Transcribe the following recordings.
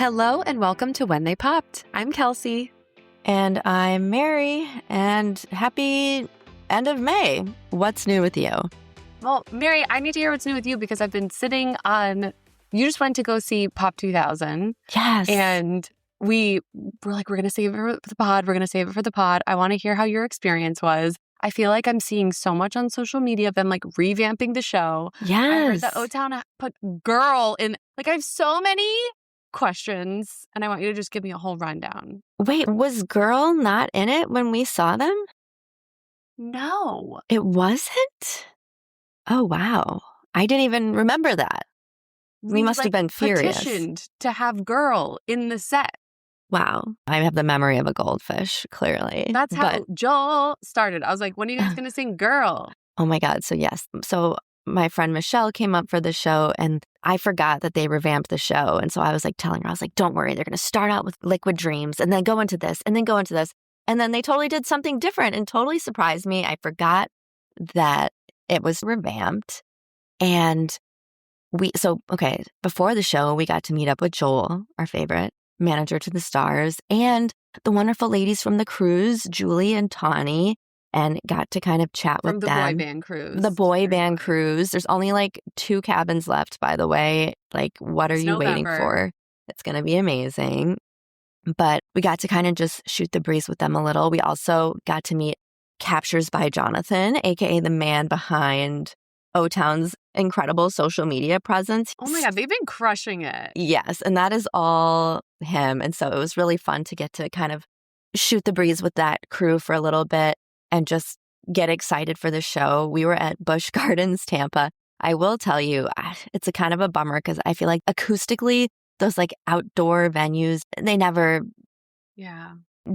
Hello and welcome to When They Popped. I'm Kelsey. And I'm Mary, and happy end of May. What's new with you? Well, Mary, I need to hear what's new with you because I've been sitting on, you just went to go see Pop2000. Yes. And we're going to save it for the pod. We're going to save it for the pod. I want to hear how your experience was. I feel like I'm seeing so much on social media of them like revamping the show. Yes. I heard that O-Town put girl in, like I have so many questions and I want you to just give me a whole rundown. Wait, was Girl not in it when we saw them? No. It wasn't? Oh, wow. I didn't even remember that. We must have been furious. Petitioned to have Girl in the set. Wow. I have the memory of a goldfish, clearly. That's how Joel started. I was like, when are you guys going to sing Girl? Oh my God. So yes. So my friend Michelle came up for the show and I forgot that they revamped the show. And so I was like telling her, I was like, don't worry. They're going to start out with Liquid Dreams and then go into this and then go into this. And then they totally did something different and totally surprised me. I forgot that it was revamped. And before the show, we got to meet up with Joel, our favorite manager to the stars, and the wonderful ladies from the cruise, Julie and Tawny, and got to kind of chat with them. From the boy band cruise. The boy band cruise. There's only like 2 cabins left, by the way. Like, what are you waiting for? It's going to be amazing. But we got to kind of just shoot the breeze with them a little. We also got to meet Captures by Jonathan, aka the man behind O-Town's incredible social media presence. Oh my God, they've been crushing it. Yes, and that is all him. And so it was really fun to get to kind of shoot the breeze with that crew for a little bit and just get excited for the show. We were at Busch Gardens, Tampa. I will tell you, it's a kind of a bummer because I feel like acoustically, those like outdoor venues, they never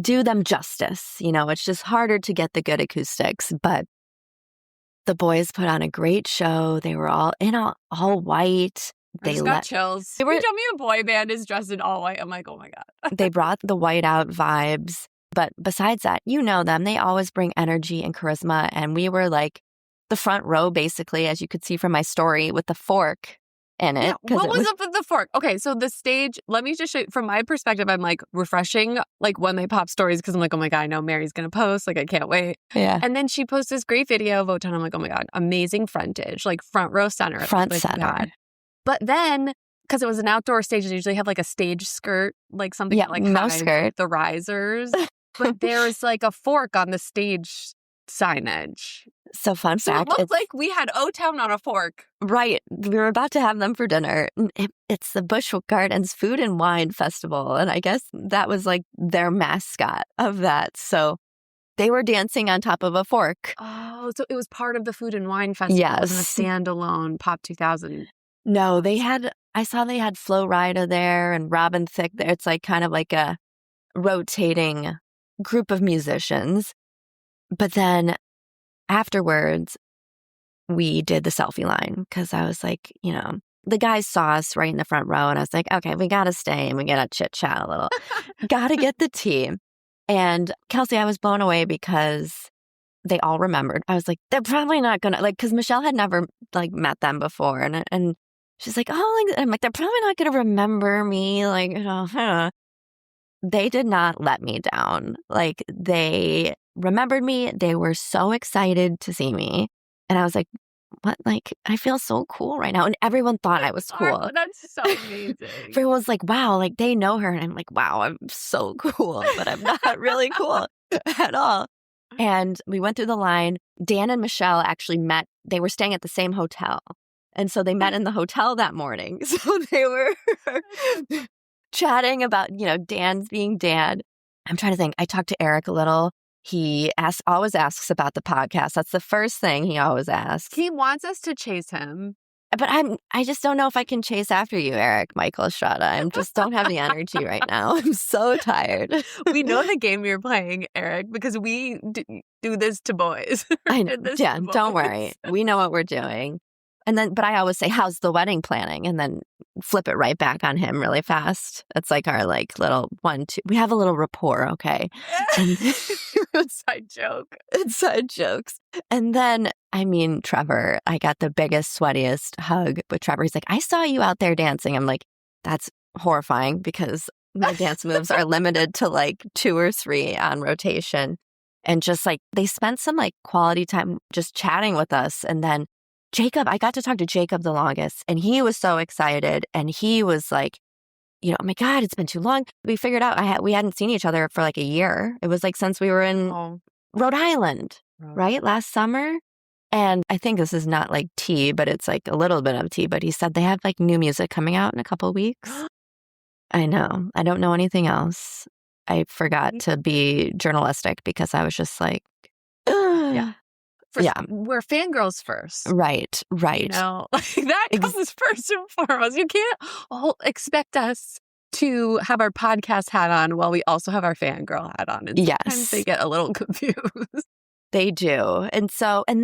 do them justice. You know, it's just harder to get the good acoustics, but the boys put on a great show. They were all in all white. I just got chills. You tell me a boy band is dressed in all white. I'm like, oh my God. They brought the white out vibes. But besides that, you know them. They always bring energy and charisma. And we were like the front row, basically, as you could see from my story, with the fork in it. Yeah, what was up with the fork? Okay, so the stage, let me just show you, from my perspective, I'm like refreshing like When They Pop stories because I'm like, oh my God, I know Mary's going to post. Like, I can't wait. Yeah. And then she posts this great video of O-Town. I'm like, oh my God, amazing frontage, like front row center. Front center. God. But then, because it was an outdoor stage, they usually have like a stage skirt, like something that like no hides skirt. The risers. But there's like a fork on the stage signage. So fun fact. It looked like we had O-Town on a fork. Right. We were about to have them for dinner. It's the Busch Gardens Food and Wine Festival. And I guess that was like their mascot of that. So they were dancing on top of a fork. Oh, so it was part of the Food and Wine Festival. Yes. It wasn't a standalone Pop2000. No, I saw they had Flo Rida there and Robin Thicke there. It's like kind of like a rotating group of musicians. But then afterwards, we did the selfie line because I was like, you know, the guys saw us right in the front row and I was like, okay, we got to stay and we got to chit chat a little. Got to get the tea. And Kelsey, I was blown away because they all remembered. I was like, they're probably not going to, like, because Michelle had never like met them before. And she's like, oh, like, I'm like, they're probably not going to remember me. Like, you know, They did not let me down. Like, they remembered me. They were so excited to see me. And I was like, what? Like, I feel so cool right now. And everyone thought I was cool. That's so amazing. Everyone was like, wow, like they know her. And I'm like, wow, I'm so cool. But I'm not really cool at all. And we went through the line. Dan and Michelle actually met. They were staying at the same hotel. And so they met in the hotel that morning. So they were chatting about, you know, Dan's being Dan. I'm trying to think. I talked to Eric a little. He always asks about the podcast. That's the first thing he always asks. He wants us to chase him. But I just don't know if I can chase after you, Eric, Michael Estrada. I just don't have the energy right now. I'm so tired. We know the game you're playing, Eric, because we do this to boys. I know. Yeah, don't worry. We know what we're doing. And then, but I always say, how's the wedding planning? And then flip it right back on him really fast. It's like our like little 1, 2. We have a little rapport, okay? Inside joke. Inside jokes. And then, I mean, Trevor, I got the biggest, sweatiest hug with Trevor. He's like, I saw you out there dancing. I'm like, that's horrifying because my dance moves are limited to like 2 or 3 on rotation. And just like they spent some like quality time just chatting with us. And then Jacob, I got to talk to Jacob the longest, and he was so excited. And he was like, oh my God, it's been too long. We figured out we hadn't seen each other for like a year. It was like since we were in Rhode Island, right? Last summer. And I think this is not like tea, but it's like a little bit of tea. But he said they have like new music coming out in a couple of weeks. I know. I don't know anything else. I forgot to be journalistic because I was just like, yeah. We're fangirls first. Right. That comes first and foremost. You can't expect us to have our podcast hat on while we also have our fangirl hat on. And sometimes they get a little confused. They do. And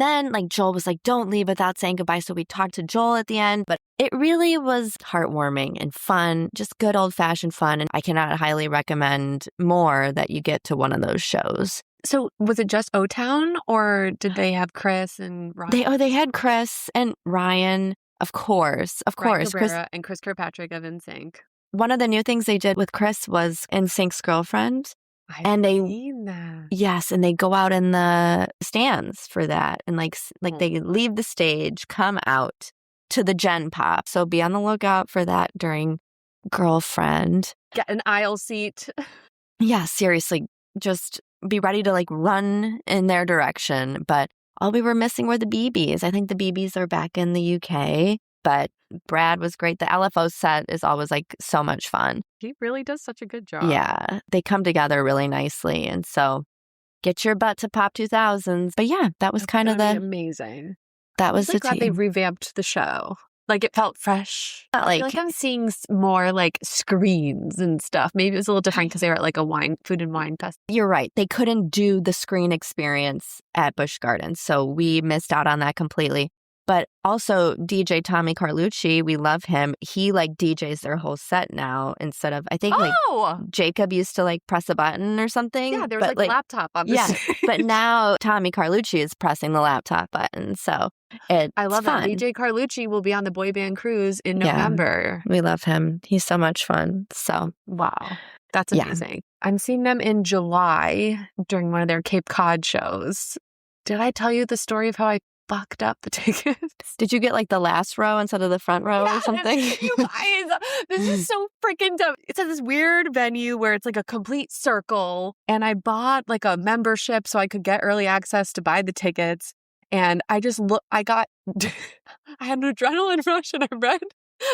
then like Joel was like, don't leave without saying goodbye. So we talked to Joel at the end, but it really was heartwarming and fun, just good old fashioned fun. And I cannot highly recommend more that you get to one of those shows. So was it just O-Town or did they have Chris and Ryan? They had Chris and Ryan, of course. Cabrera and Chris Kirkpatrick of NSYNC. One of the new things they did with Chris was NSYNC's girlfriend. I've seen that. Yes, and they go out in the stands for that. And like they leave the stage, come out to the Gen Pop. So be on the lookout for that during Girlfriend. Get an aisle seat. Yeah, seriously. Just be ready to like run in their direction. But all we were missing were the BBs. I think the BBs are back in the UK. But Brad was great. The LFO set is always like so much fun. He really does such a good job. Yeah, they come together really nicely. And so get your butt to Pop2000s. But yeah, that was kind of amazing. That was I'm glad they revamped the show. Like it felt fresh. I feel like I'm seeing more like screens and stuff. Maybe it was a little different because they were at like a food and wine fest. You're right. They couldn't do the screen experience at Busch Gardens. So we missed out on that completely. But also DJ Tommy Carlucci, we love him. He like DJs their whole set now instead of, I think like Jacob used to like press a button or something. Yeah, there was like laptop on the stage. But now Tommy Carlucci is pressing the laptop button. So I love fun. that. DJ Carlucci will be on the boy band cruise in November. We love him. He's so much fun. So wow. That's amazing. I'm seeing them in July during one of their Cape Cod shows. Did I tell you the story of how I fucked up the tickets? Did you get like the last row instead of the front row or something? You guys, this is so freaking dumb. It's at this weird venue where it's like a complete circle. And I bought like a membership so I could get early access to buy the tickets. And I just I had an adrenaline rush and I read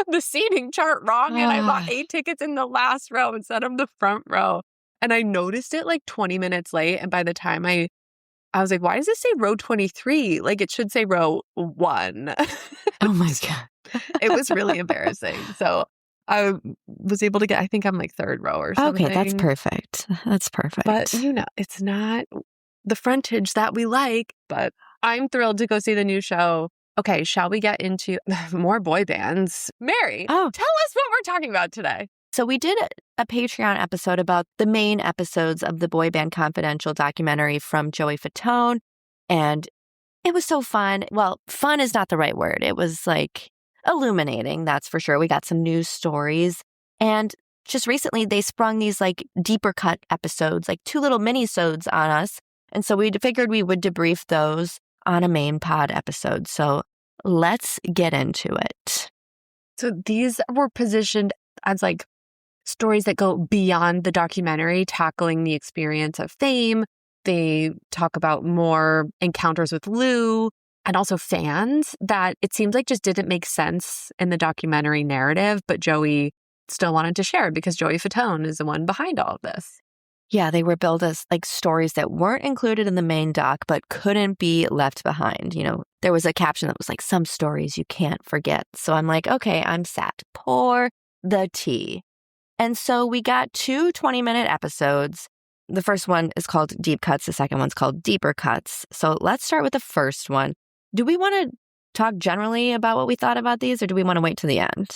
the seating chart wrong. And I bought 8 tickets in the last row instead of the front row. And I noticed it like 20 minutes late. And by the time I was like, why does it say row 23? Like it should say row 1. Oh my God. It was really embarrassing. So I was able to get, I think I'm like 3rd row or something. Okay, that's perfect. That's perfect. But it's not the frontage that we like, but I'm thrilled to go see the new show. Okay, shall we get into more boy bands? Mary, tell us what we're talking about today. So we did a Patreon episode about the main episodes of the Boy Band Confidential documentary from Joey Fatone. And it was so fun. Well, fun is not the right word. It was like illuminating, that's for sure. We got some news stories. And just recently they sprung these like deeper cut episodes, like 2 little mini-sodes on us. And so we figured we would debrief those on a main pod episode. So let's get into it. So these were positioned as like stories that go beyond the documentary, tackling the experience of fame. They talk about more encounters with Lou and also fans that it seems like just didn't make sense in the documentary narrative, but Joey still wanted to share because Joey Fatone is the one behind all of this. Yeah, they were billed as like stories that weren't included in the main doc, but couldn't be left behind. There was a caption that was like, some stories you can't forget. So I'm like, okay, I'm sat. Pour the tea. And so we got 2 20-minute episodes. The first one is called Deep Cuts. The second one's called Deeper Cuts. So let's start with the first one. Do we want to talk generally about what we thought about these, or do we want to wait to the end?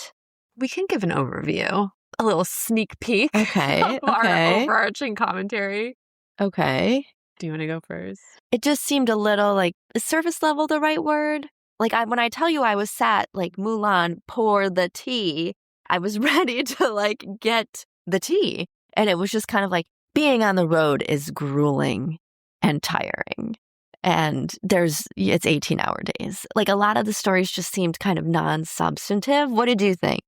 We can give an overview, a little sneak peek of our overarching commentary. Okay. Do you want to go first? It just seemed a little like, is surface level the right word? Like when I tell you I was sat like Mulan, pour the tea, I was ready to like get the tea. And it was just kind of like being on the road is grueling and tiring. And it's 18-hour days. Like a lot of the stories just seemed kind of non-substantive. What did you think?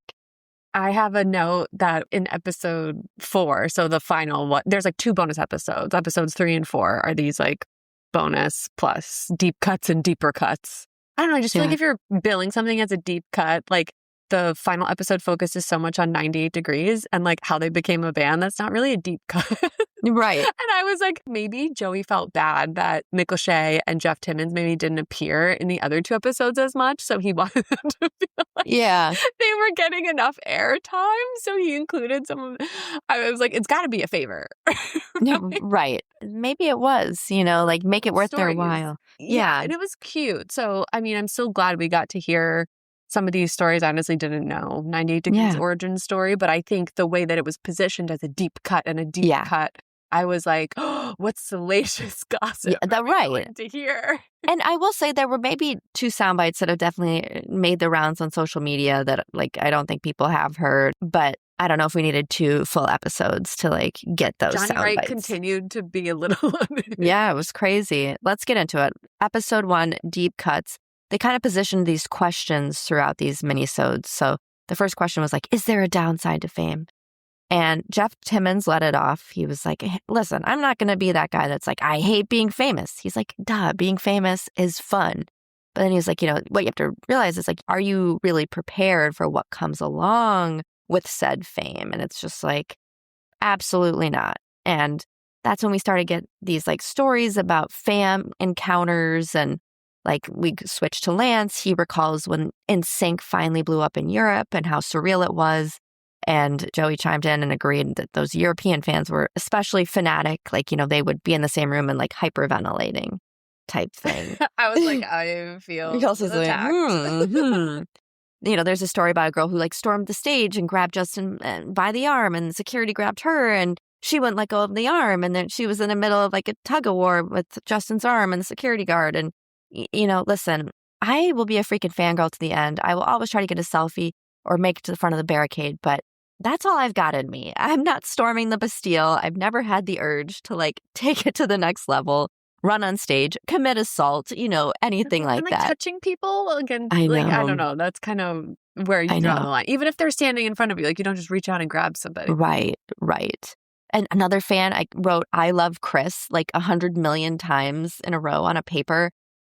I have a note that in episode 4, so the final one, there's like 2 bonus episodes. Episodes 3 and 4 are these like bonus plus deep cuts and deeper cuts. I don't know. I just feel like if you're billing something as a deep cut, like the final episode focuses so much on 98 Degrees and like how they became a band. That's not really a deep cut. Right. And I was like, maybe Joey felt bad that Mick Lachey and Jeff Timmons maybe didn't appear in the other 2 episodes as much. So he wanted them to feel like they were getting enough airtime. So he included some of I was like, it's got to be a favor. Right. Maybe it was, like make it worth their while. Yeah. And it was cute. So, I mean, I'm so glad we got to hear some of these stories. I honestly didn't know 98 Degrees origin story, but I think the way that it was positioned as a deep cut and a deep cut, I was like, oh, what's the latest gossip? Right. To hear. And I will say there were maybe 2 sound bites that have definitely made the rounds on social media that like I don't think people have heard, but I don't know if we needed 2 full episodes to like get those Johnny sound Wright bites. continued to be a little Yeah, it was crazy. Let's get into it. Episode 1, deep cuts. They kind of positioned these questions throughout these minisodes. So the first question was like, is there a downside to fame? And Jeff Timmons let it off. He was like, hey, listen, I'm not going to be that guy that's like, I hate being famous. He's like, duh, being famous is fun. But then he's like, what you have to realize is like, are you really prepared for what comes along with said fame? And it's just like, absolutely not. And that's when we started to get these like stories about fam encounters, and like we switched to Lance. He recalls when NSYNC finally blew up in Europe and how surreal it was. And Joey chimed in and agreed that those European fans were especially fanatic. Like, they would be in the same room and like hyperventilating type thing. I was like, I feel Kelsey's attacked. There's a story about a girl who like stormed the stage and grabbed Justin by the arm, and security grabbed her and she wouldn't let go of the arm. And then she was in the middle of like a tug of war with Justin's arm and the security guard. And, listen, I will be a freaking fangirl to the end. I will always try to get a selfie or make it to the front of the barricade, but that's all I've got in me. I'm not storming the Bastille. I've never had the urge to like take it to the next level, run on stage, commit assault, anything like that. Touching people again, I know. Like, I don't know. That's kind of where you draw the line. Even if they're standing in front of you, like you don't just reach out and grab somebody. Right. And another fan, I wrote, I love Chris like 100 million times in a row on a paper.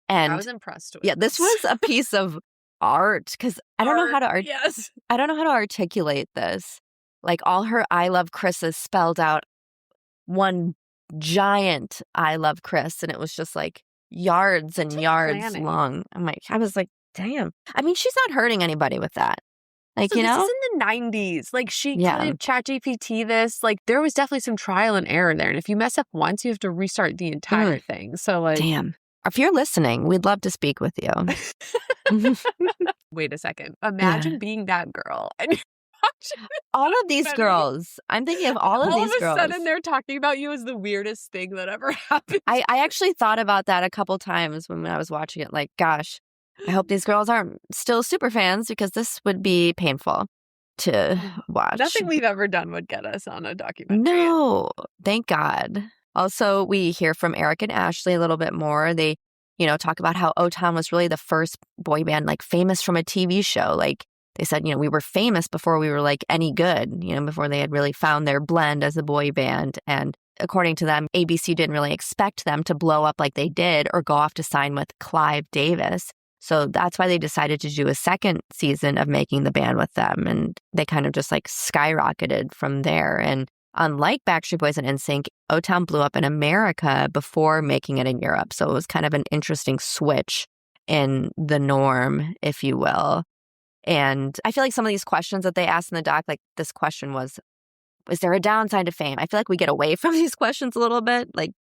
And I was impressed with this was a piece of art, because I don't know how to articulate this. Like all her I love Chris's spelled out one giant I love Chris, and it was just like yards and yards long. I was like, damn. I mean, she's not hurting anybody with that. Like, This is in the 90s. Like she could ChatGPT this. Like there was definitely some trial and error there. And if you mess up once, you have to restart the entire thing. So like, damn. If you're listening, we'd love to speak with you. Wait a second. Imagine being that girl. And all of these girls. I'm thinking of all of these girls. All of a sudden they're talking about you as the weirdest thing that ever happened. I actually thought about that a couple times when I was watching it. Like, gosh, I hope these girls aren't still super fans, because this would be painful to watch. Nothing we've ever done would get us on a documentary. No, thank God. Also, we hear from Eric and Ashley a little bit more. They, talk about how O-Town was really the first boy band, like famous from a TV show. Like they said, we were famous before we were like any good, before they had really found their blend as a boy band. And according to them, ABC didn't really expect them to blow up like they did or go off to sign with Clive Davis. So that's why they decided to do a second season of making the band with them. And they kind of just like skyrocketed from there. And unlike Backstreet Boys and NSYNC, O-Town blew up in America before making it in Europe. So it was kind of an interesting switch in the norm, if you will. And I feel like some of these questions that they asked in the doc, like this question was there a downside to fame? I feel like we get away from these questions a little bit. Like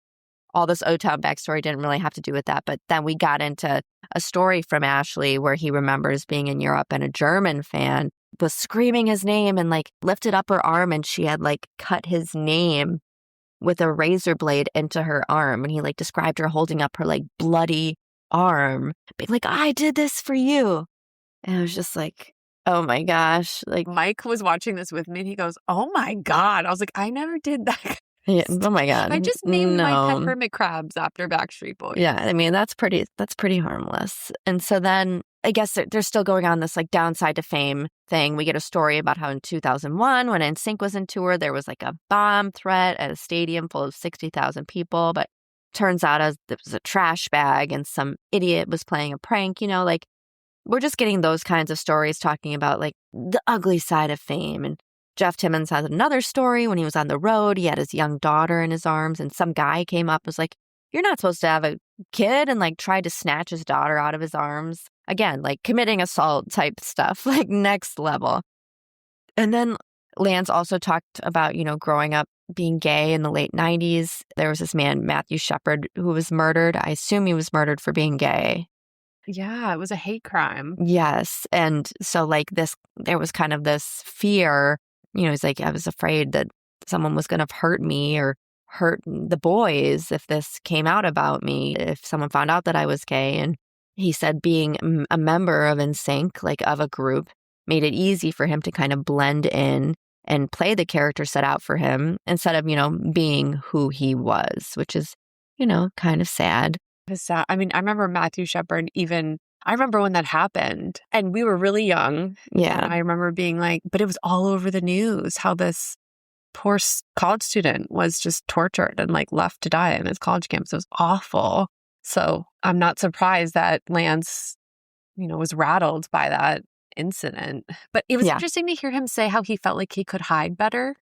all this O-Town backstory didn't really have to do with that. But then we got into a story from Ashley where he remembers being in Europe and a German fan was screaming his name and like lifted up her arm, and she had like cut his name with a razor blade into her arm. And he like described her holding up her like bloody arm, being like, I did this for you. And I was just like, Oh my gosh. Like, Mike was watching this with me and he goes, "Oh my God." I was like, "I never did that." yeah, oh my God. I just named my pet No. hermit crabs after Backstreet Boys. Yeah, I mean, that's pretty harmless. And so then I guess they're still going on this like downside to fame thing. We get a story about how in 2001, when NSYNC was in tour, there was like a bomb threat at a stadium full of 60,000 people. But turns out it was a trash bag and some idiot was playing a prank, like we're just getting those kinds of stories talking about like the ugly side of fame. And Jeff Timmons has another story when he was on the road. He had his young daughter in his arms and some guy came up and was like, "You're not supposed to have a kid," and like tried to snatch his daughter out of his arms. Again, like committing assault type stuff, like next level. And then Lance also talked about, growing up being gay in the late 90s. There was this man, Matthew Shepard, who was murdered. I assume he was murdered for being gay. Yeah, it was a hate crime. Yes. And so like there was kind of this fear, he's like, I was afraid that someone was going to hurt me or hurt the boys if this came out about me, if someone found out that I was gay. And he said being a member of NSYNC, like of a group, made it easy for him to kind of blend in and play the character set out for him instead of, being who he was, which is, kind of sad. It's sad. I mean, I remember Matthew Shepard I remember when that happened and we were really young. Yeah. And I remember being like, but it was all over the news how this poor college student was just tortured and like left to die in his college campus. It was awful. So I'm not surprised that Lance, was rattled by that incident. But it was interesting to hear him say how he felt like he could hide better.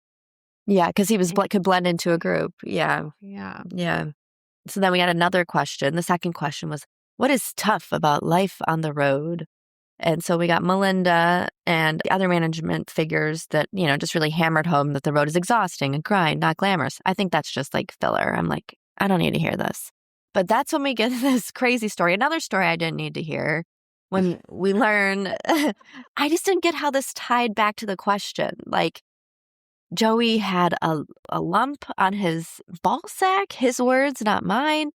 Yeah, because he could blend into a group. Yeah. Yeah. Yeah. So then we got another question. The second question was, what is tough about life on the road? And so we got Melinda and the other management figures that, just really hammered home that the road is exhausting, a grind, not glamorous. I think that's just like filler. I'm like, I don't need to hear this. But that's when we get this crazy story. Another story I didn't need to hear when we learn, I just didn't get how this tied back to the question. Like, Joey had a lump on his ball sack, his words, not mine.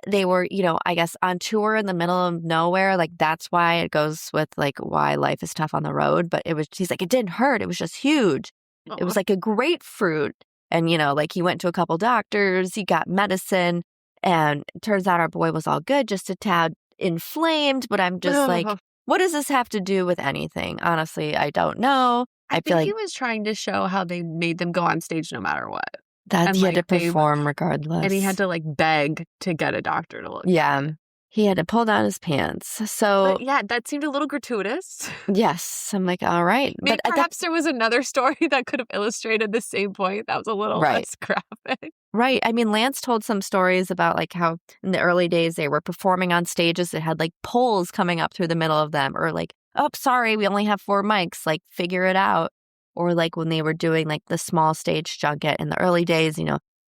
They were, I guess on tour in the middle of nowhere. Like that's why it goes with like why life is tough on the road. But he's like, it didn't hurt. It was just huge. It was like a grapefruit. And, like he went to a couple doctors, he got medicine. And it turns out our boy was all good, just a tad inflamed. But I'm just like, what does this have to do with anything? Honestly, I don't know. I think he was trying to show how they made them go on stage no matter what. That he had to perform regardless. And he had to like beg to get a doctor to look. Yeah. He had to pull down his pants. So but yeah, that seemed a little gratuitous. Yes. I'm like, all right. Maybe but perhaps there was another story that could have illustrated the same point. That was a little less graphic. Right. I mean, Lance told some stories about like how in the early days they were performing on stages that had like poles coming up through the middle of them, or like, oh, sorry, we only have 4 mics, like figure it out. Or like when they were doing like the small stage junket in the early days,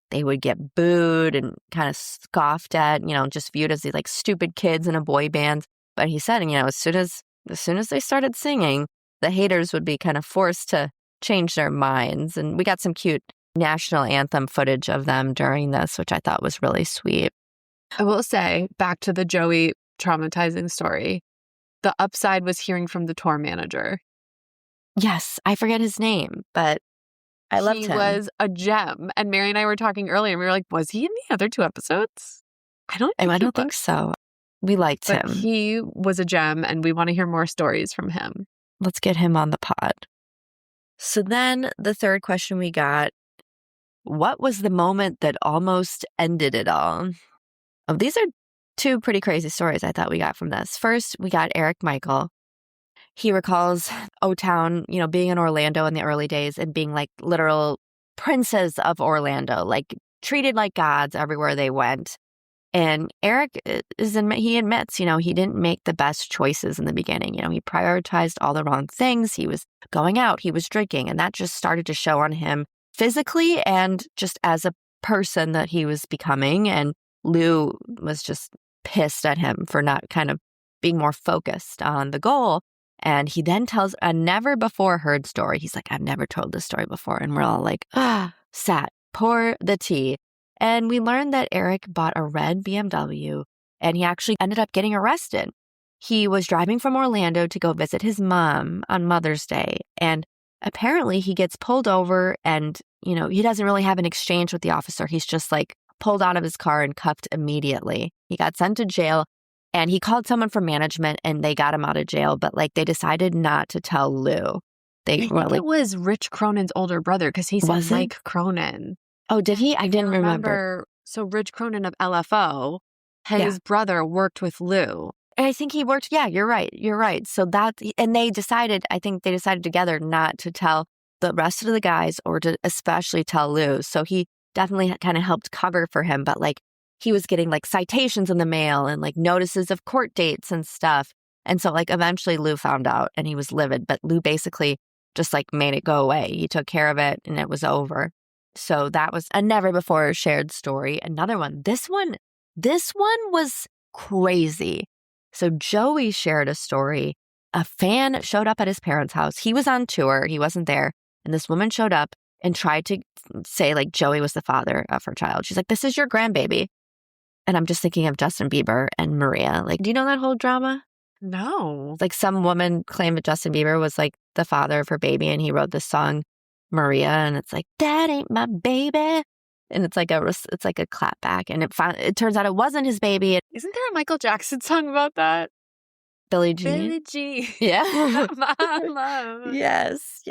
they would get booed and kind of scoffed at, just viewed as these like stupid kids in a boy band. But he said, as soon as they started singing, the haters would be kind of forced to change their minds. And we got some cute national anthem footage of them during this, which I thought was really sweet. I will say, back to the Joey traumatizing story, the upside was hearing from the tour manager. Yes, I forget his name, but I loved him. He was a gem. And Mary and I were talking earlier, and we were like, was he in the other 2 episodes? I don't think so. We liked him. He was a gem, and we want to hear more stories from him. Let's get him on the pod. So then the third question we got, what was the moment that almost ended it all? Oh, these are 2 pretty crazy stories I thought we got from this. First, we got Eric Michael. He recalls O-Town, being in Orlando in the early days and being like literal princes of Orlando, like treated like gods everywhere they went. And Eric he admits, he didn't make the best choices in the beginning. He prioritized all the wrong things. He was going out, he was drinking, and that just started to show on him physically and just as a person that he was becoming. And Lou was just pissed at him for not kind of being more focused on the goal. And he then tells a never before heard story. He's like, I've never told this story before. And we're all like, sat, pour the tea. And we learned that Eric bought a red BMW and he actually ended up getting arrested. he was driving from Orlando to go visit his mom on Mother's Day. And apparently he gets pulled over and, he doesn't really have an exchange with the officer. He's just like pulled out of his car and cuffed immediately. He got sent to jail and he called someone from management and they got him out of jail. But like they decided not to tell Lou. I think it was Rich Cronin's older brother because he said Mike Cronin. Oh, did he? I didn't remember. So Rich Cronin of LFO, his brother worked with Lou. I think he worked. Yeah, you're right. So and I think they decided together not to tell the rest of the guys or to especially tell Lou. So he definitely kind of helped cover for him. But like he was getting like citations in the mail and like notices of court dates and stuff. And so like eventually Lou found out and he was livid. But Lou basically just like made it go away. He took care of it and it was over. So that was a never before shared story. Another one. This one was crazy. So Joey shared a story. A fan showed up at his parents' house. He was on tour. He wasn't there. And this woman showed up and tried to say like Joey was the father of her child. She's like, this is your grandbaby. And I'm just thinking of Justin Bieber and Maria. Like, do you know that whole drama? No. Like some woman claimed that Justin Bieber was like the father of her baby and he wrote this song, Maria. And it's like, that ain't my baby. And it's like a clapback. And it turns out it wasn't his baby. Isn't there a Michael Jackson song about that? Billie Jean? Billie Jean. Yeah. My love. Yes.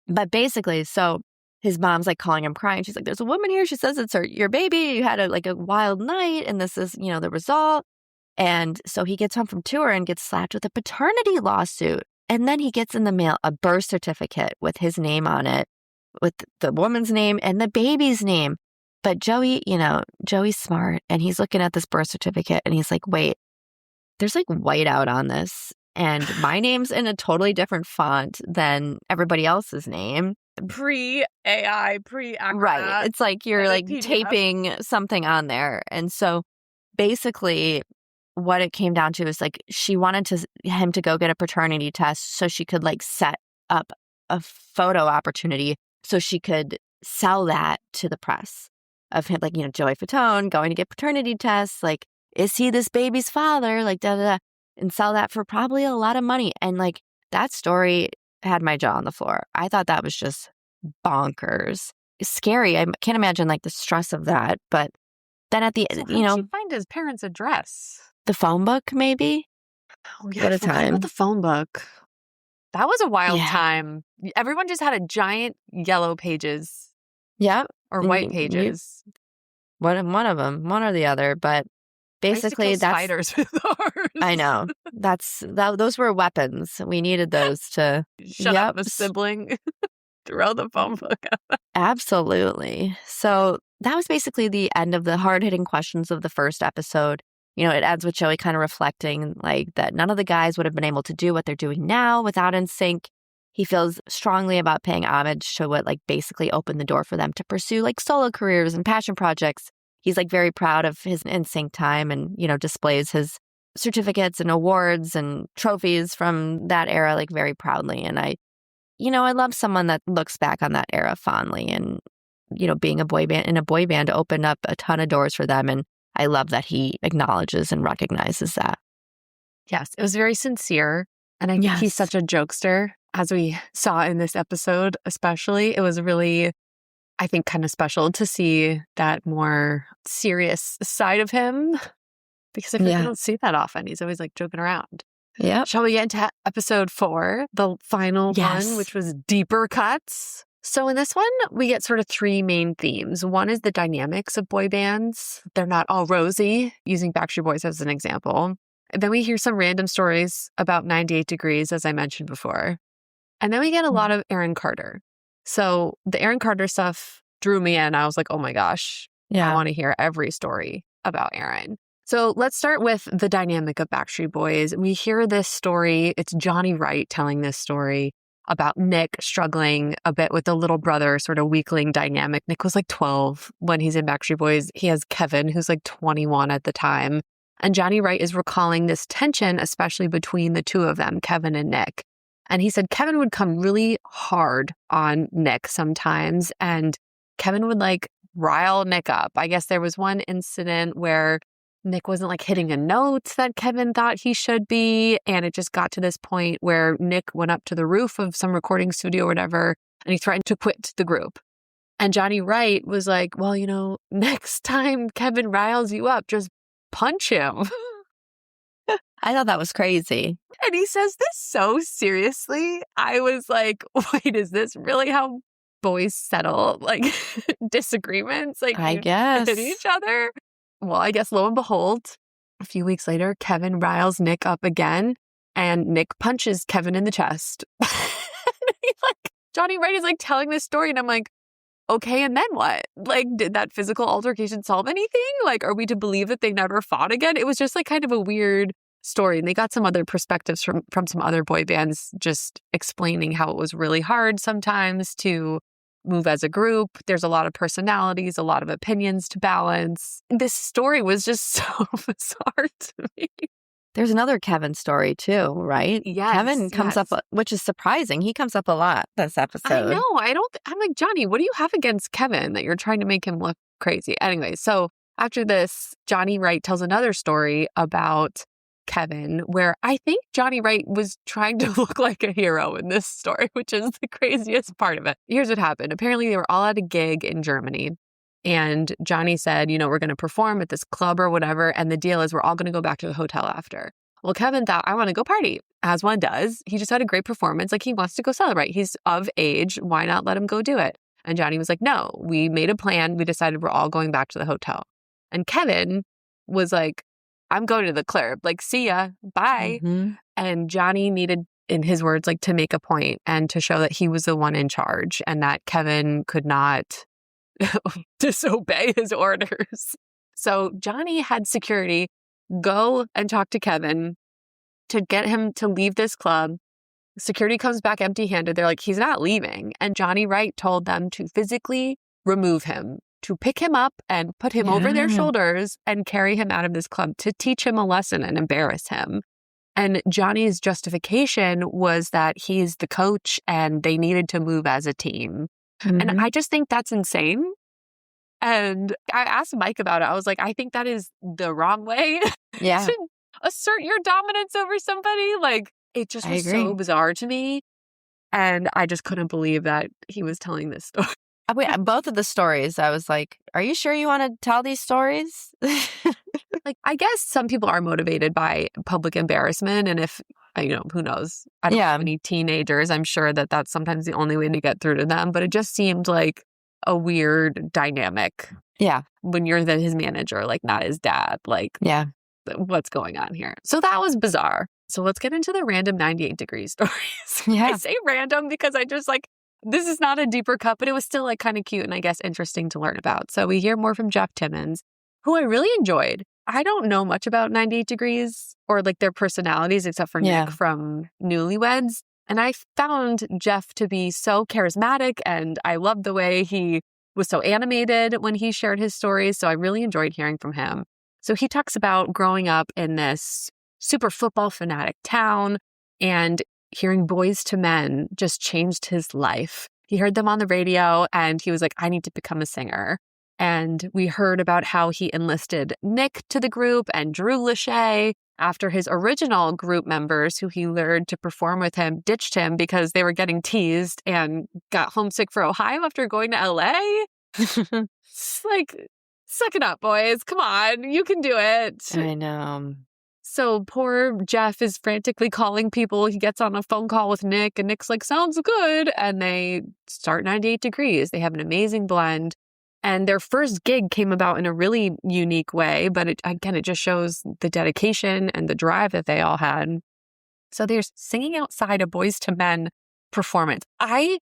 But basically, so his mom's like calling him crying. She's like, there's a woman here. She says it's your baby. You had a wild night and this is, the result. And so he gets home from tour and gets slapped with a paternity lawsuit. And then he gets in the mail a birth certificate with his name on it, with the woman's name and the baby's name. But Joey's smart and he's looking at this birth certificate and he's like, wait, there's like whiteout on this. And my name's in a totally different font than everybody else's name. Pre-AI, pre-acrobat. Right. It's like you're like taping something on there. And so basically what it came down to is like she wanted him to go get a paternity test so she could like set up a photo opportunity so she could sell that to the press of him, like, Joey Fatone going to get paternity tests. Like, is he this baby's father? Like, and sell that for probably a lot of money. And like that story had my jaw on the floor. I thought that was just bonkers. It's scary. I can't imagine like the stress of that. But then at the, so how did she find his parents' address? The phone book, maybe? Oh, yeah. What a time. About the phone book. That was a wild time. Everyone just had a giant yellow pages. Yeah. Or white pages. One of them, one or the other. But basically, that's spiders with ours. I know. Those were weapons. We needed those to shut up a sibling. Throw the phone book out. Absolutely. So that was basically the end of the hard-hitting questions of the first episode. It ends with Joey kind of reflecting like that none of the guys would have been able to do what they're doing now without NSYNC. He feels strongly about paying homage to what like basically opened the door for them to pursue like solo careers and passion projects. He's like very proud of his NSYNC time and, displays his certificates and awards and trophies from that era like very proudly. And I love someone that looks back on that era fondly and, being a boy band opened up a ton of doors for them. And I love that he acknowledges and recognizes that. Yes, it was very sincere. And I think he's such a jokester, as we saw in this episode, especially. It was really, I think, kind of special to see that more serious side of him. Because I feel like I don't see that often. He's always like joking around. Yeah. Shall we get into episode 4, the final one, which was deeper cuts? So in this one, we get sort of 3 main themes. One is the dynamics of boy bands. They're not all rosy, using Backstreet Boys as an example. And then we hear some random stories about 98 Degrees, as I mentioned before. And then we get a lot of Aaron Carter. So the Aaron Carter stuff drew me in. I was like, oh my gosh, I want to hear every story about Aaron. So let's start with the dynamic of Backstreet Boys. We hear this story. It's Johnny Wright telling this story about Nick struggling a bit with the little brother sort of weakling dynamic. Nick was like 12 when he's in Backstreet Boys. He has Kevin, who's like 21 at the time. And Johnny Wright is recalling this tension, especially between the two of them, Kevin and Nick. And he said Kevin would come really hard on Nick sometimes. And Kevin would like rile Nick up. I guess there was one incident where Nick wasn't like hitting a note that Kevin thought he should be. And it just got to this point where Nick went up to the roof of some recording studio or whatever, and he threatened to quit the group. And Johnny Wright was like, well, next time Kevin riles you up, just punch him. I thought that was crazy. And he says this so seriously. I was like, wait, is this really how boys settle like disagreements? Like, I guess. hit each other? Well, I guess lo and behold, a few weeks later, Kevin riles Nick up again, and Nick punches Kevin in the chest. Johnny Wright is like telling this story, and I'm like, okay, and then what? Like, did that physical altercation solve anything? Like, are we to believe that they never fought again? It was just like kind of a weird story. And they got some other perspectives from some other boy bands just explaining how it was really hard sometimes to move as a group. There's a lot of personalities, a lot of opinions to balance. This story was just so bizarre to me. There's another Kevin story too, right? Yes. Kevin comes up, which is surprising. He comes up a lot this episode. I know. I'm like, Johnny, what do you have against Kevin that you're trying to make him look crazy? Anyway, so after this, Johnny Wright tells another story about Kevin, where I think Johnny Wright was trying to look like a hero in this story, which is the craziest part of it. Here's what happened. Apparently, they were all at a gig in Germany. And Johnny said, we're going to perform at this club or whatever. And the deal is we're all going to go back to the hotel after. Well, Kevin thought, I want to go party, as one does. He just had a great performance. Like, he wants to go celebrate. He's of age. Why not let him go do it? And Johnny was like, no, we made a plan. We decided we're all going back to the hotel. And Kevin was like, I'm going to the club. Like, see ya. Bye. Mm-hmm. And Johnny needed, in his words, like to make a point and to show that he was the one in charge and that Kevin could not disobey his orders. So Johnny had security go and talk to Kevin to get him to leave this club. Security comes back empty-handed. They're like, he's not leaving. And Johnny Wright told them to physically remove him, to pick him up and put him over their shoulders and carry him out of this club to teach him a lesson and embarrass him. And Johnny's justification was that he's the coach and they needed to move as a team. Mm-hmm. And I just think that's insane. And I asked Mike about it. I was like, I think that is the wrong way Yeah. to assert your dominance over somebody. Like, it just was so bizarre to me. And I just couldn't believe that he was telling this story. Wait, both of the stories, I was like, are you sure you want to tell these stories? Like, I guess some people are motivated by public embarrassment. And if, who knows? I don't have any teenagers. I'm sure that that's sometimes the only way to get through to them. But it just seemed like a weird dynamic. Yeah. When you're his manager, like not his dad. Like, yeah, what's going on here? So that was bizarre. So let's get into the random 98 degree stories. Yeah. I say random because I just like, this is not a deeper cut, but it was still like kind of cute and I guess interesting to learn about. So we hear more from Jeff Timmons, who I really enjoyed. I don't know much about 98 Degrees or like their personalities except for Nick from Newlyweds. And I found Jeff to be so charismatic and I loved the way he was so animated when he shared his stories. So I really enjoyed hearing from him. So he talks about growing up in this super football fanatic town and hearing Boys to Men just changed his life. He heard them on the radio and he was like, I need to become a singer. And we heard about how he enlisted Nick to the group and Drew Lachey after his original group members who he lured to perform with him ditched him because they were getting teased and got homesick for Ohio after going to LA. It's like, suck it up, boys. Come on. You can do it. I know. So poor Jeff is frantically calling people. He gets on a phone call with Nick and Nick's like, sounds good. And they start 98 Degrees. They have an amazing blend. And their first gig came about in a really unique way. But it just shows the dedication and the drive that they all had. So they're singing outside a Boys to Men performance. I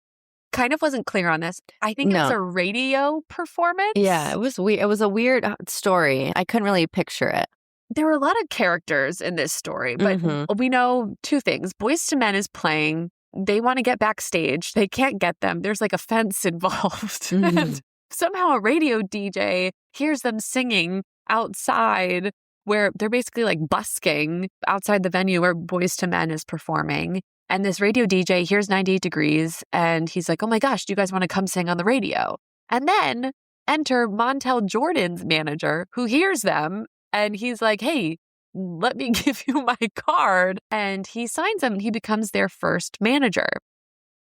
kind of wasn't clear on this. I think it was a radio performance. Yeah, it was weird. It was a weird story. I couldn't really picture it. There were a lot of characters in this story, but we know two things. Boys to Men is playing. They want to get backstage. They can't get them. There's like a fence involved. And somehow a radio DJ hears them singing outside where they're basically like busking outside the venue where Boys to Men is performing. And this radio DJ hears 98 Degrees and he's like, oh my gosh, do you guys want to come sing on the radio? And then enter Montel Jordan's manager who hears them And he's like, hey, let me give you my card. And he signs them and he becomes their first manager.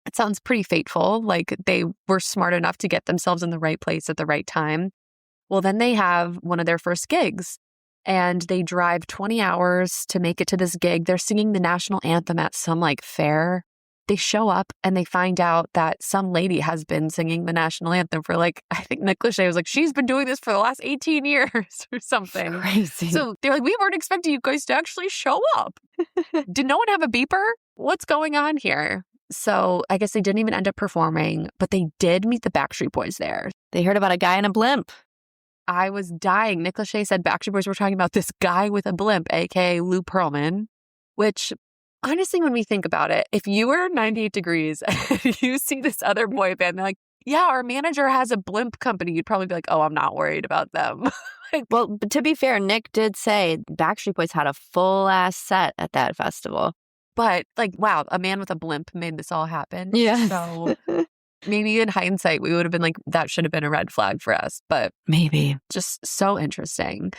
It sounds pretty fateful. Like they were smart enough to get themselves in the right place at the right time. Well, then they have one of their first gigs and they drive 20 hours to make it to this gig. They're singing the national anthem at some like fair. They show up and they find out that some lady has been singing the national anthem for like, I think Nick Lachey was like, she's been doing this for the last 18 years or something. Crazy. So they're like, we weren't expecting you guys to actually show up. Did no one have a beeper? What's going on here? So I guess they didn't even end up performing, but they did meet the Backstreet Boys there. They heard about a guy in a blimp. I was dying. Nick Lachey said Backstreet Boys were talking about this guy with a blimp, aka Lou Pearlman, which honestly, when we think about it, if you were 98 Degrees and you see this other boy band, they're like, yeah, our manager has a blimp company, you'd probably be like, oh, I'm not worried about them. Well, but to be fair, Nick did say Backstreet Boys had a full-ass set at that festival. But like, wow, a man with a blimp made this all happen. Yeah. So maybe in hindsight, we would have been like, that should have been a red flag for us. But maybe. Just so interesting.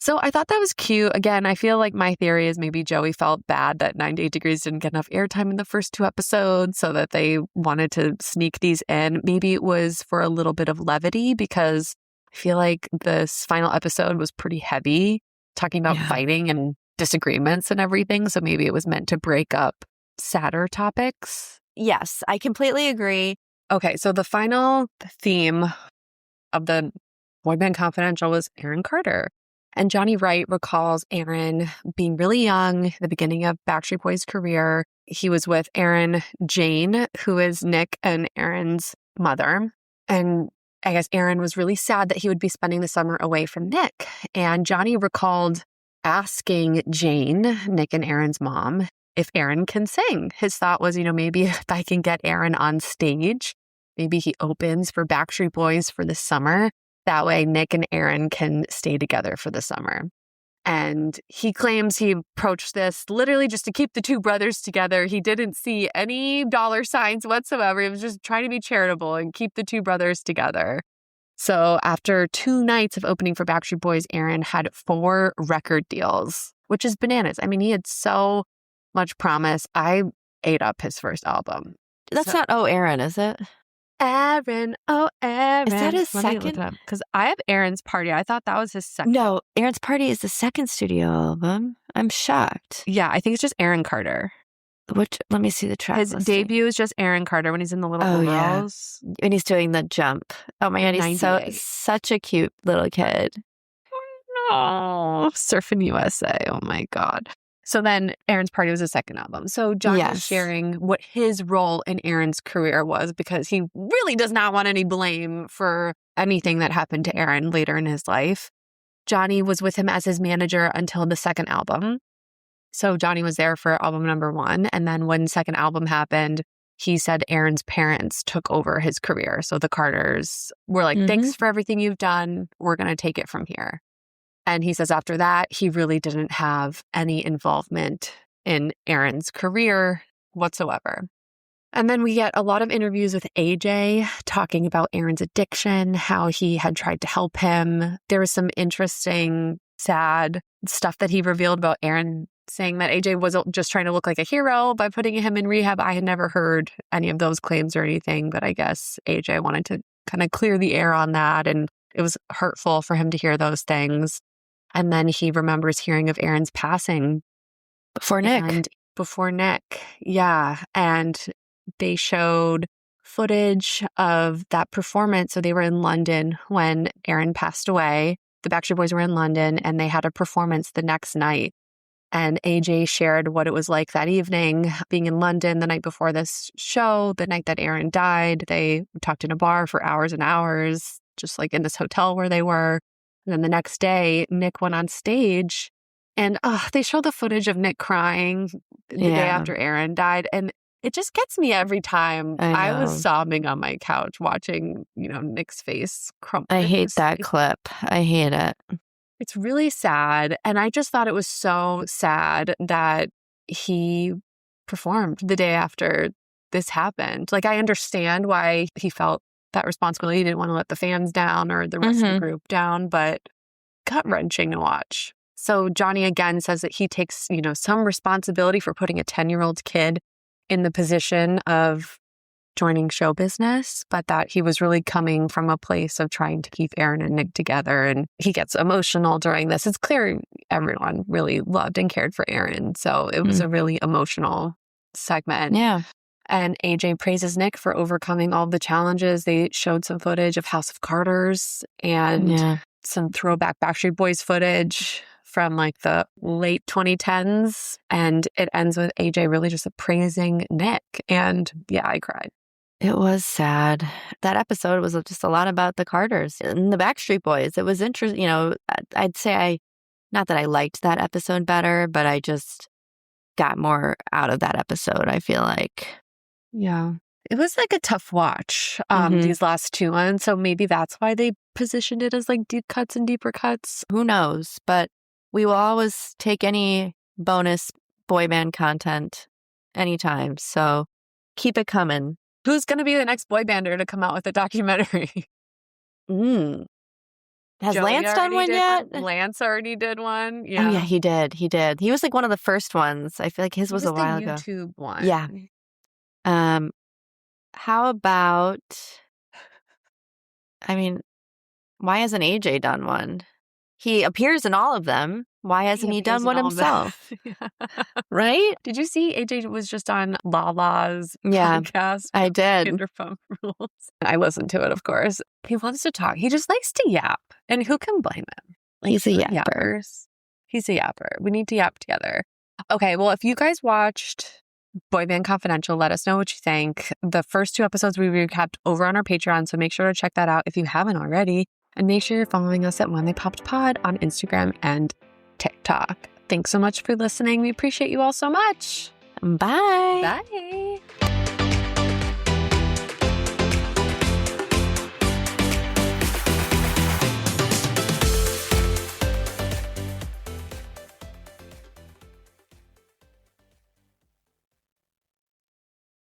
So I thought that was cute. Again, I feel like my theory is maybe Joey felt bad that 98 Degrees didn't get enough airtime in the first 2 episodes, so that they wanted to sneak these in. Maybe it was for a little bit of levity because I feel like this final episode was pretty heavy, talking about fighting and disagreements and everything. So maybe it was meant to break up sadder topics. Yes, I completely agree. Okay, so the final theme of the Boy Band Confidential was Aaron Carter. And Johnny Wright recalls Aaron being really young at the beginning of Backstreet Boys' career. He was with Aaron Jane, who is Nick and Aaron's mother. And I guess Aaron was really sad that he would be spending the summer away from Nick. And Johnny recalled asking Jane, Nick and Aaron's mom, if Aaron can sing. His thought was, maybe if I can get Aaron on stage, maybe he opens for Backstreet Boys for the summer. That way, Nick and Aaron can stay together for the summer. And he claims he approached this literally just to keep the two brothers together. He didn't see any dollar signs whatsoever. He was just trying to be charitable and keep the two brothers together. So after 2 nights of opening for Backstreet Boys, Aaron had 4 record deals, which is bananas. I mean, he had so much promise. I ate up his first album. That's not Oh Aaron, is it? Aaron, oh Aaron. Is that his Let me look second? it up, because I have Aaron's Party. I thought that was his second. No, Aaron's Party is the second studio album. I'm shocked. Yeah, I think it's just Aaron Carter. Let me see the track His listing. debut is just Aaron Carter when he's in the Little Girls. Yeah. And he's doing the jump. Oh my God, he's such a cute little kid. Oh, Surfing USA. Oh my God. So then Aaron's Party was his second album. So Johnny is sharing what his role in Aaron's career was, because he really does not want any blame for anything that happened to Aaron later in his life. Johnny was with him as his manager until the second album. So Johnny was there for album number 1. And then when the second album happened, he said Aaron's parents took over his career. So the Carters were like, thanks for everything you've done. We're going to take it from here. And he says after that, he really didn't have any involvement in Aaron's career whatsoever. And then we get a lot of interviews with AJ talking about Aaron's addiction, how he had tried to help him. There was some interesting, sad stuff that he revealed about Aaron, saying that AJ wasn't just trying to look like a hero by putting him in rehab. I had never heard any of those claims or anything, but I guess AJ wanted to kind of clear the air on that. And it was hurtful for him to hear those things. And then he remembers hearing of Aaron's passing. Before Nick. Yeah. And they showed footage of that performance. So they were in London when Aaron passed away. The Backstreet Boys were in London and they had a performance the next night. And AJ shared what it was like that evening, being in London the night before this show, the night that Aaron died. They talked in a bar for hours and hours, just like in this hotel where they were. And then the next day, Nick went on stage and they show the footage of Nick crying the day after Aaron died. And it just gets me every time. I was sobbing on my couch watching, Nick's face crumple. I hate that clip. I hate it. It's really sad. And I just thought it was so sad that he performed the day after this happened. Like, I understand why he felt that responsibility. He didn't want to let the fans down or the rest of the group down. But gut-wrenching to watch. So Johnny again says that he takes, some responsibility for putting a 10-year-old kid in the position of joining show business, but that he was really coming from a place of trying to keep Aaron and Nick together. And he gets emotional during this. It's clear everyone really loved and cared for Aaron. So it was a really emotional segment. Yeah. And AJ praises Nick for overcoming all the challenges. They showed some footage of House of Carters and some throwback Backstreet Boys footage from like the late 2010s. And it ends with AJ really just praising Nick. And yeah, I cried. It was sad. That episode was just a lot about the Carters and the Backstreet Boys. It was interesting. I'd say not that I liked that episode better, but I just got more out of that episode, I feel like. Yeah. It was like a tough watch, these last two ones. So maybe that's why they positioned it as like deep cuts and deeper cuts. Who knows? But we will always take any bonus boy band content anytime. So keep it coming. Who's going to be the next boy bander to come out with a documentary? Has Joey Lance done one yet? Lance already did one. Yeah. Oh, yeah, he did. He was like one of the first ones. I feel like his was a while ago. YouTube one. Yeah. How about, why hasn't AJ done one? He appears in all of them. Why hasn't he done one himself? Right? Did you see AJ was just on Lala's podcast? I did. Vanderpump Rules. I listened to it, of course. He wants to talk. He just likes to yap. And who can blame him? He's a yapper. Yappers. He's a yapper. We need to yap together. Okay, well, if you guys watched Boy Band Confidential, let us know what you think. The first 2 episodes we recapped over on our Patreon, so make sure to check that out if you haven't already. And make sure you're following us at When They Popped Pod on Instagram and TikTok. Thanks so much for listening. We appreciate you all so much. Bye. Bye.